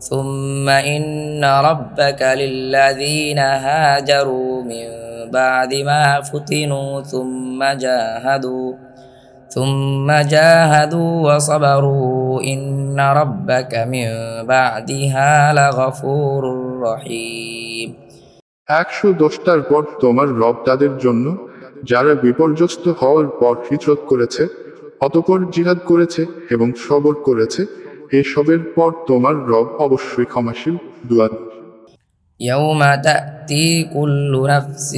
ثم إن ربك للذين هاجروا من بعد ما فتنوا ثم جاهدوا وصبروا إن ربك من بعدها لغفور رحيم 110টার পর তোমার রব তাদের জন্য যারা বিপর্যস্ত হওয়ার পর হিজরত করেছে অতঃপর জিহাদ করেছে এবং সবর করেছে এসবের পর তোমার রব অবশ্যই ক্ষমাশীল দয়ালু يوم تأتي كل نفس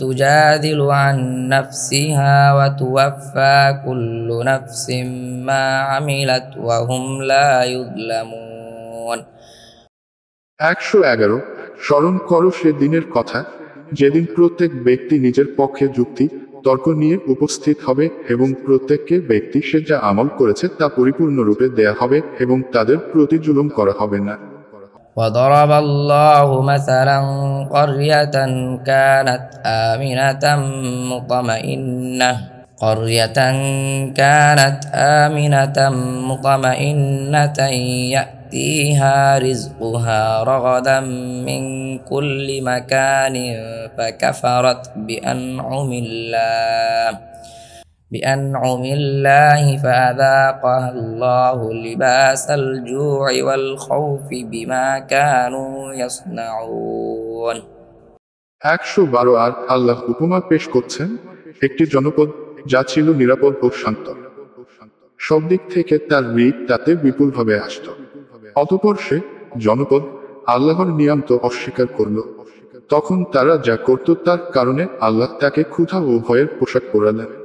تجادل عن نفسها وتوفى كل نفس ما عملت وهم لا يظلمون 111 স্মরণ করো সে দিনের কথা যেদিন প্রত্যেক ব্যক্তি নিজের পক্ষে যুক্তি তর্ক নিয়ে উপস্থিত হবে এবং প্রত্যেককে ব্যক্তি সে যা আমল করেছে তা পরিপূর্ণরূপে দেয়া হবে এবং তাদের প্রতি জুলুম করা হবে না وضرب الله مثلا قرية كانت آمنة مطمئنة يأتيها رزقها رغدا من كل مكان فكفرت بأنعم الله فأذاقها الله لباس الجوع والخوف بما كانوا يصنعون 112 আর আল্লাহ উপমা পেশ করছেন একটি জনপদ যা ছিল নিরাপদ ও শান্ত সব দিক থেকে তার ঋণ তাতে বিপুলভাবে আসত অতঃপর সে জনপদ আল্লাহর নিয়ামত অস্বীকার করল তখন তারা যা করত তার কারণে আল্লাহ তাকে ক্ষুধা ও ভয়ের পোশাক পরালেন